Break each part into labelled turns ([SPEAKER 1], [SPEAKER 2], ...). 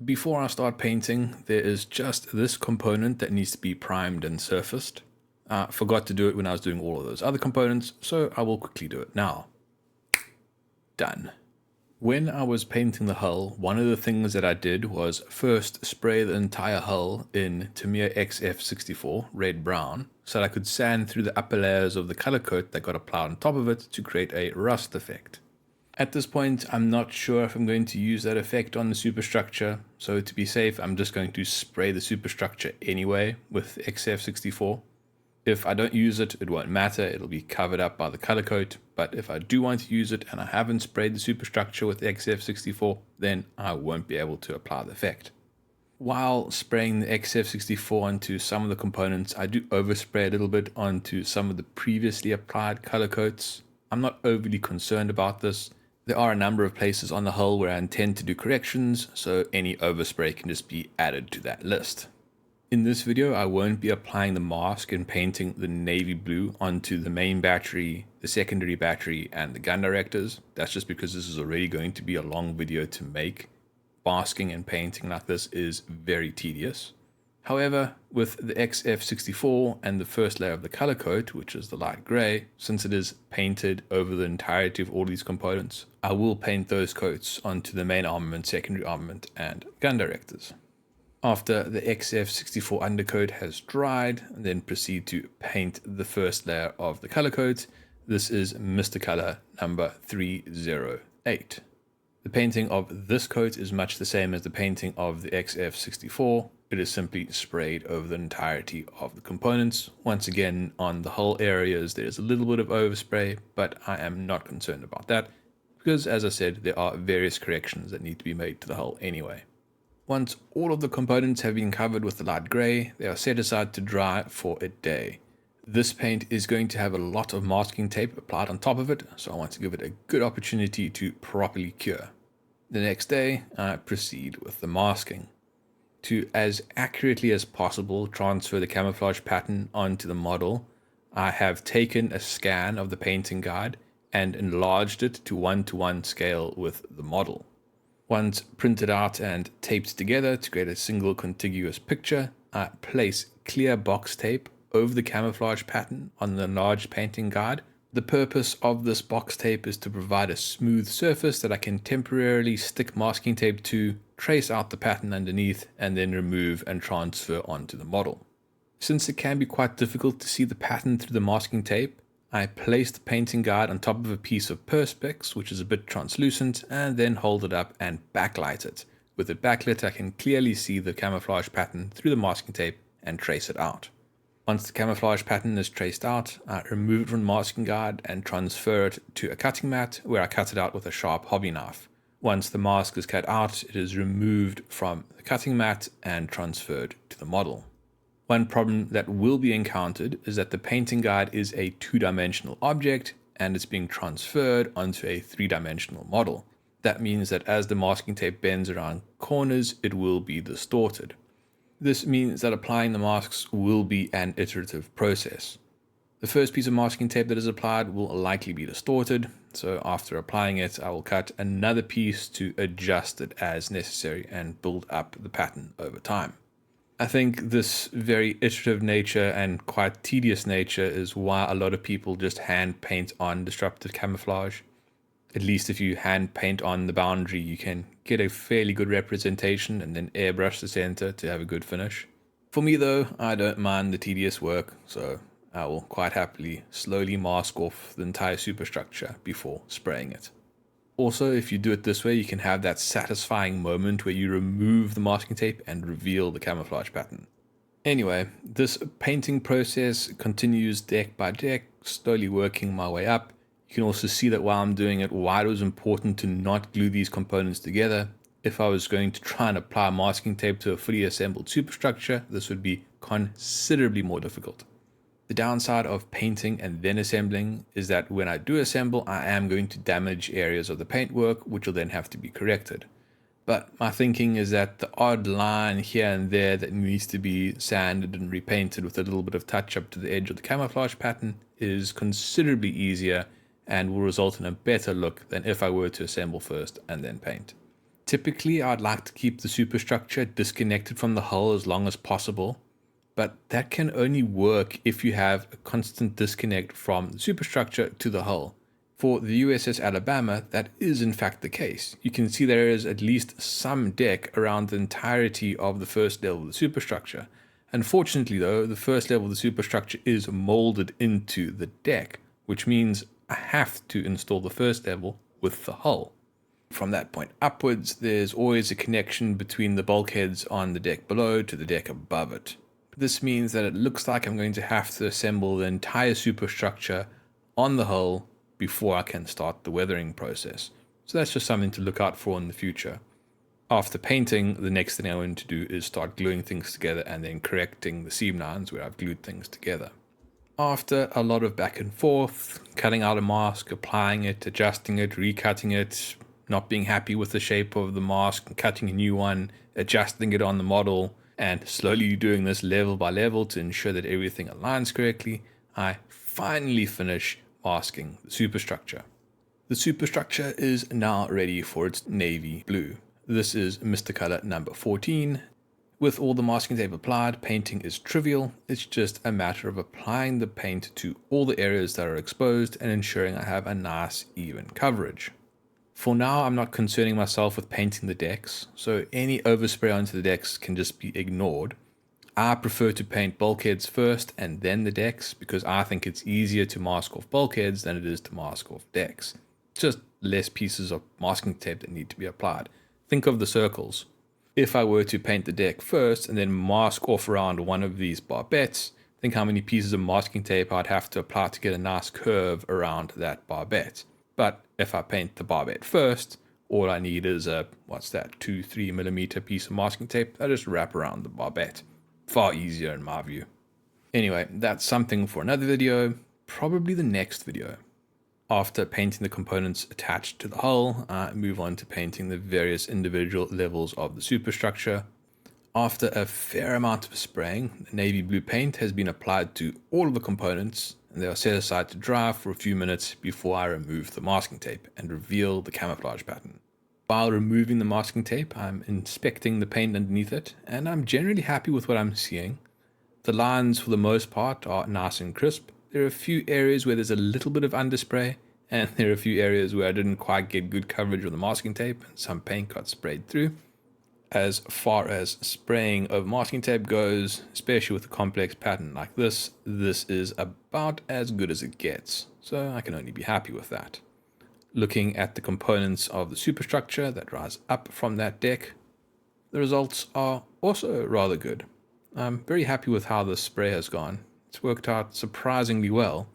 [SPEAKER 1] Before I start painting, there is just this component that needs to be primed and surfaced. I forgot to do it when I was doing all of those other components, so I will quickly do it now. Done. When I was painting the hull, one of the things that I did was first spray the entire hull in Tamiya XF64 red-brown so that I could sand through the upper layers of the color coat that got applied on top of it to create a rust effect. At this point, I'm not sure if I'm going to use that effect on the superstructure, so to be safe, I'm just going to spray the superstructure anyway with XF64. If I don't use it, it won't matter, it'll be covered up by the color coat, but if I do want to use it and I haven't sprayed the superstructure with XF64, then I won't be able to apply the effect. While spraying the XF64 onto some of the components, I do overspray a little bit onto some of the previously applied color coats. I'm not overly concerned about this. There are a number of places on the hull where I intend to do corrections, so any overspray can just be added to that list. In this video, I won't be applying the mask and painting the navy blue onto the main battery, the secondary battery, and the gun directors. That's just because this is already going to be a long video to make. Masking and painting like this is very tedious. However, with the XF64 and the first layer of the color coat, which is the light gray, since it is painted over the entirety of all these components, I will paint those coats onto the main armament, secondary armament, and gun directors. After the XF64 undercoat has dried, then proceed to paint the first layer of the color coat. This is Mr. Color number 308. The painting of this coat is much the same as the painting of the XF64. It is simply sprayed over the entirety of the components. Once again, on the hull areas, there's a little bit of overspray, but I am not concerned about that because, as I said, there are various corrections that need to be made to the hull anyway. Once all of the components have been covered with the light gray, they are set aside to dry for a day. This paint is going to have a lot of masking tape applied on top of it, so I want to give it a good opportunity to properly cure. The next day, I proceed with the masking. To as accurately as possible transfer the camouflage pattern onto the model, I have taken a scan of the painting guide and enlarged it to 1:1 scale with the model. Once printed out and taped together to create a single contiguous picture, I place clear box tape over the camouflage pattern on the enlarged painting guide. The purpose of this box tape is to provide a smooth surface that I can temporarily stick masking tape to, trace out the pattern underneath, and then remove and transfer onto the model. Since it can be quite difficult to see the pattern through the masking tape, I place the painting guide on top of a piece of perspex, which is a bit translucent, and then hold it up and backlight it. With it backlit, I can clearly see the camouflage pattern through the masking tape and trace it out. Once the camouflage pattern is traced out, I remove it from the masking guide and transfer it to a cutting mat where I cut it out with a sharp hobby knife. Once the mask is cut out, it is removed from the cutting mat and transferred to the model. One problem that will be encountered is that the painting guide is a two-dimensional object and it's being transferred onto a three-dimensional model. That means that as the masking tape bends around corners, it will be distorted. This means that applying the masks will be an iterative process. The first piece of masking tape that is applied will likely be distorted, so after applying it, I will cut another piece to adjust it as necessary and build up the pattern over time. I think this very iterative nature and quite tedious nature is why a lot of people just hand paint on Disruptive Camouflage. At least if you hand paint on the boundary, you can get a fairly good representation and then airbrush the center to have a good finish. For me though, I don't mind the tedious work, so I will quite happily slowly mask off the entire superstructure before spraying it. Also, if you do it this way, you can have that satisfying moment where you remove the masking tape and reveal the camouflage pattern. Anyway, this painting process continues deck by deck, slowly working my way up. You can also see that while I'm doing it, why it was important to not glue these components together. If I was going to try and apply masking tape to a fully assembled superstructure, this would be considerably more difficult. The downside of painting and then assembling is that when I do assemble, I am going to damage areas of the paintwork, which will then have to be corrected. But my thinking is that the odd line here and there that needs to be sanded and repainted with a little bit of touch up to the edge of the camouflage pattern is considerably easier and will result in a better look than if I were to assemble first and then paint. Typically, I'd like to keep the superstructure disconnected from the hull as long as possible, but that can only work if you have a constant disconnect from the superstructure to the hull. For the USS Alabama, that is in fact the case. You can see there is at least some deck around the entirety of the first level of the superstructure. Unfortunately though, the first level of the superstructure is molded into the deck, which means I have to install the first level with the hull. From that point upwards, there's always a connection between the bulkheads on the deck below to the deck above it. This means that it looks like I'm going to have to assemble the entire superstructure on the hull before I can start the weathering process. So that's just something to look out for in the future. After painting, the next thing I want to do is start gluing things together and then correcting the seam lines where I've glued things together. After a lot of back and forth, cutting out a mask, applying it, adjusting it, recutting it, not being happy with the shape of the mask and cutting a new one, adjusting it on the model, and slowly doing this level by level to ensure that everything aligns correctly, I finally finish masking the superstructure. The superstructure is now ready for its navy blue. This is Mr. Color number 14. With all the masking tape applied, painting is trivial. It's just a matter of applying the paint to all the areas that are exposed and ensuring I have a nice even coverage. For now, I'm not concerning myself with painting the decks, so any overspray onto the decks can just be ignored. I prefer to paint bulkheads first and then the decks because I think it's easier to mask off bulkheads than it is to mask off decks. Just less pieces of masking tape that need to be applied. Think of the circles. If I were to paint the deck first and then mask off around one of these barbettes, think how many pieces of masking tape I'd have to apply to get a nice curve around that barbette. But if I paint the barbette first, all I need is a, 2-3 millimeter piece of masking tape. I just wrap around the barbette. Far easier in my view. Anyway, that's something for another video, probably the next video. After painting the components attached to the hull, I move on to painting the various individual levels of the superstructure. After a fair amount of spraying, the navy blue paint has been applied to all of the components, and they are set aside to dry for a few minutes before I remove the masking tape and reveal the camouflage pattern. While removing the masking tape, I'm inspecting the paint underneath it, and I'm generally happy with what I'm seeing. The lines, for the most part, are nice and crisp. There are a few areas where there's a little bit of underspray, and there are a few areas where I didn't quite get good coverage with the masking tape, and some paint got sprayed through. As far as spraying of masking tape goes, especially with a complex pattern like this is about as good as it gets, so I can only be happy with that. Looking at the components of the superstructure that rise up from that deck, the results are also rather good. I'm very happy with how the spray has gone. It's worked out surprisingly well.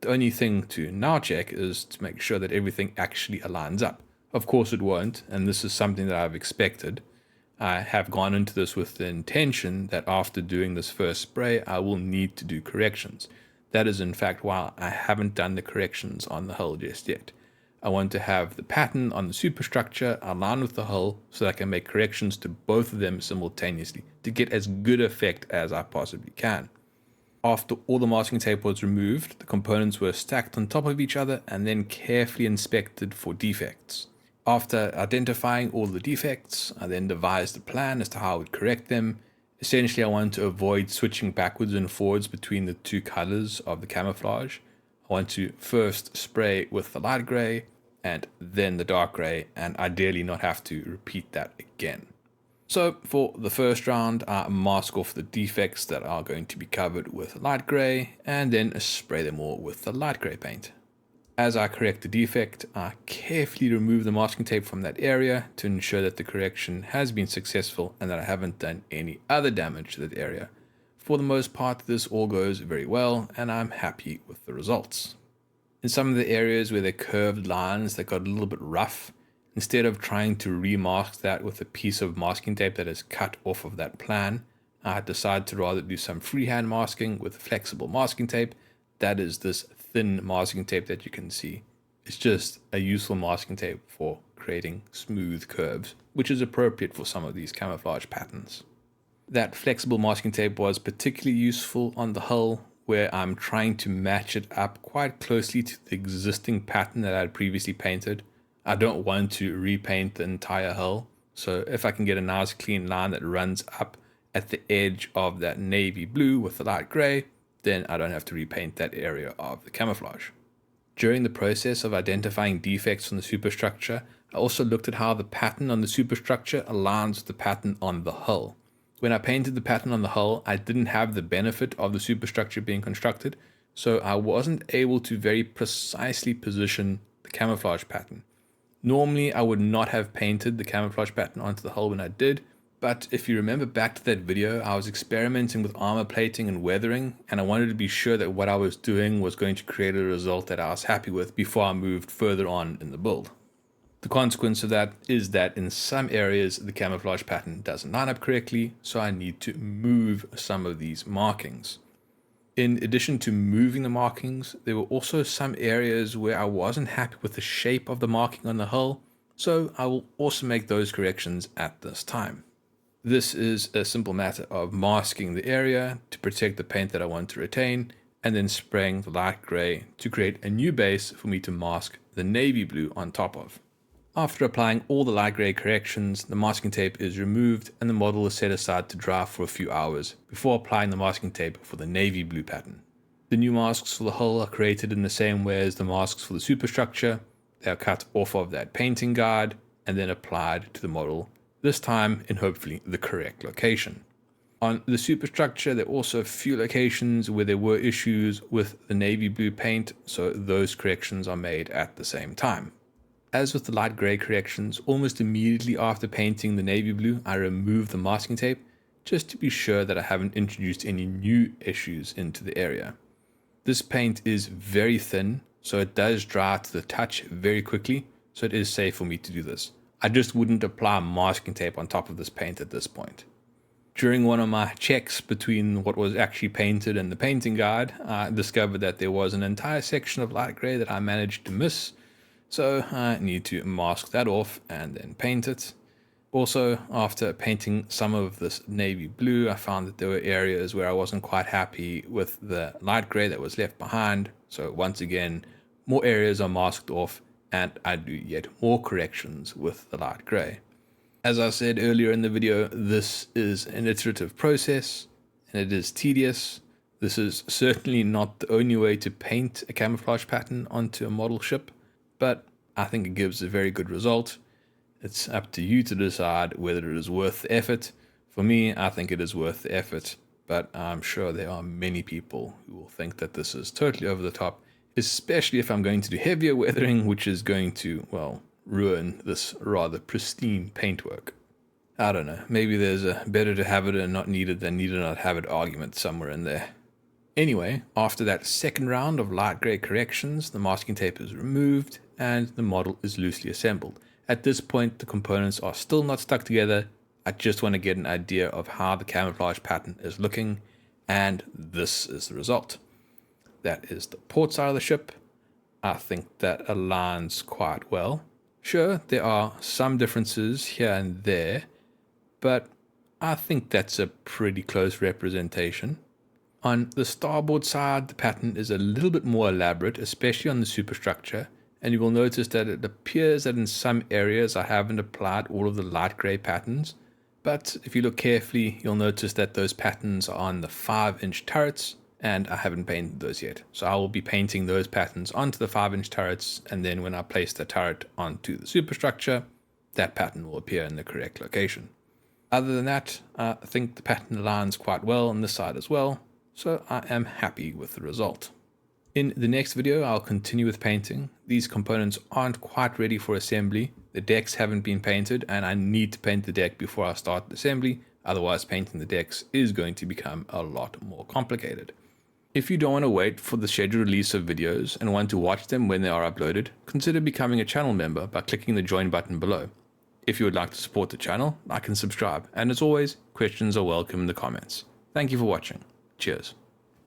[SPEAKER 1] The only thing to now check is to make sure that everything actually aligns up. Of course it won't, and this is something that I've expected. I have gone into this with the intention that after doing this first spray, I will need to do corrections. That is in fact why I haven't done the corrections on the hull just yet. I want to have the pattern on the superstructure align with the hull so that I can make corrections to both of them simultaneously to get as good effect as I possibly can. After all the masking tape was removed, the components were stacked on top of each other and then carefully inspected for defects. After identifying all the defects, I then devised a plan as to how I would correct them. Essentially, I wanted to avoid switching backwards and forwards between the two colors of the camouflage. I want to first spray with the light gray and then the dark gray, and ideally not have to repeat that again. So for the first round, I mask off the defects that are going to be covered with light gray and then spray them all with the light gray paint. As I correct the defect, I carefully remove the masking tape from that area to ensure that the correction has been successful and that I haven't done any other damage to that area. For the most part, this all goes very well and I'm happy with the results. In some of the areas where there are curved lines that got a little bit rough, instead of trying to remask that with a piece of masking tape that is cut off of that plan, I decided to rather do some freehand masking with flexible masking tape. That is this thin masking tape that you can see. It's just a useful masking tape for creating smooth curves, which is appropriate for some of these camouflage patterns. That flexible masking tape was particularly useful on the hull, where I'm trying to match it up quite closely to the existing pattern that I had previously painted. I don't want to repaint the entire hull. So if I can get a nice clean line that runs up at the edge of that navy blue with the light gray, then I don't have to repaint that area of the camouflage. During the process of identifying defects on the superstructure, I also looked at how the pattern on the superstructure aligns with the pattern on the hull. When I painted the pattern on the hull, I didn't have the benefit of the superstructure being constructed, so I wasn't able to very precisely position the camouflage pattern. Normally, I would not have painted the camouflage pattern onto the hull when I did, but if you remember back to that video, I was experimenting with armor plating and weathering, and I wanted to be sure that what I was doing was going to create a result that I was happy with before I moved further on in the build. The consequence of that is that in some areas the camouflage pattern doesn't line up correctly, so I need to move some of these markings. In addition to moving the markings, there were also some areas where I wasn't happy with the shape of the marking on the hull, so I will also make those corrections at this time. This is a simple matter of masking the area to protect the paint that I want to retain, and then spraying the light gray to create a new base for me to mask the navy blue on top of. After applying all the light gray corrections, the masking tape is removed and the model is set aside to dry for a few hours before applying the masking tape for the navy blue pattern. The new masks for the hull are created in the same way as the masks for the superstructure. They are cut off of that painting guide and then applied to the model, this time in hopefully the correct location. On the superstructure, there are also a few locations where there were issues with the navy blue paint, so those corrections are made at the same time. As with the light gray corrections, almost immediately after painting the navy blue, I remove the masking tape just to be sure that I haven't introduced any new issues into the area. This paint is very thin, so it does dry to the touch very quickly, so it is safe for me to do this. I just wouldn't apply masking tape on top of this paint at this point. During one of my checks between what was actually painted and the painting guide, I discovered that there was an entire section of light gray that I managed to miss, so I need to mask that off and then paint it. Also, after painting some of this navy blue, I found that there were areas where I wasn't quite happy with the light gray that was left behind. So once again, more areas are masked off and I do yet more corrections with the light gray. As I said earlier in the video, this is an iterative process and it is tedious. This is certainly not the only way to paint a camouflage pattern onto a model ship, but I think it gives a very good result. It's up to you to decide whether it is worth the effort. For me, I think it is worth the effort, but I'm sure there are many people who will think that this is totally over the top, especially if I'm going to do heavier weathering, which is going to, well, ruin this rather pristine paintwork. I don't know, maybe there's a better to have it and not needed than need to not have it argument somewhere in there. Anyway, after that second round of light gray corrections, the masking tape is removed and the model is loosely assembled. At this point, the components are still not stuck together. I just want to get an idea of how the camouflage pattern is looking, and this is the result. That is the port side of the ship. I think that aligns quite well. Sure, there are some differences here and there, but I think that's a pretty close representation. On the starboard side, the pattern is a little bit more elaborate, especially on the superstructure, and you will notice that it appears that in some areas I haven't applied all of the light gray patterns, but if you look carefully, you'll notice that those patterns are on the 5-inch turrets, and I haven't painted those yet. So I will be painting those patterns onto the 5-inch turrets, and then when I place the turret onto the superstructure, that pattern will appear in the correct location. Other than that, I think the pattern aligns quite well on this side as well, so I am happy with the result. In the next video, I'll continue with painting. These components aren't quite ready for assembly. The decks haven't been painted, and I need to paint the deck before I start the assembly. Otherwise, painting the decks is going to become a lot more complicated. If you don't want to wait for the scheduled release of videos and want to watch them when they are uploaded, consider becoming a channel member by clicking the join button below. If you would like to support the channel, like and subscribe. And as always, questions are welcome in the comments. Thank you for watching. Cheers.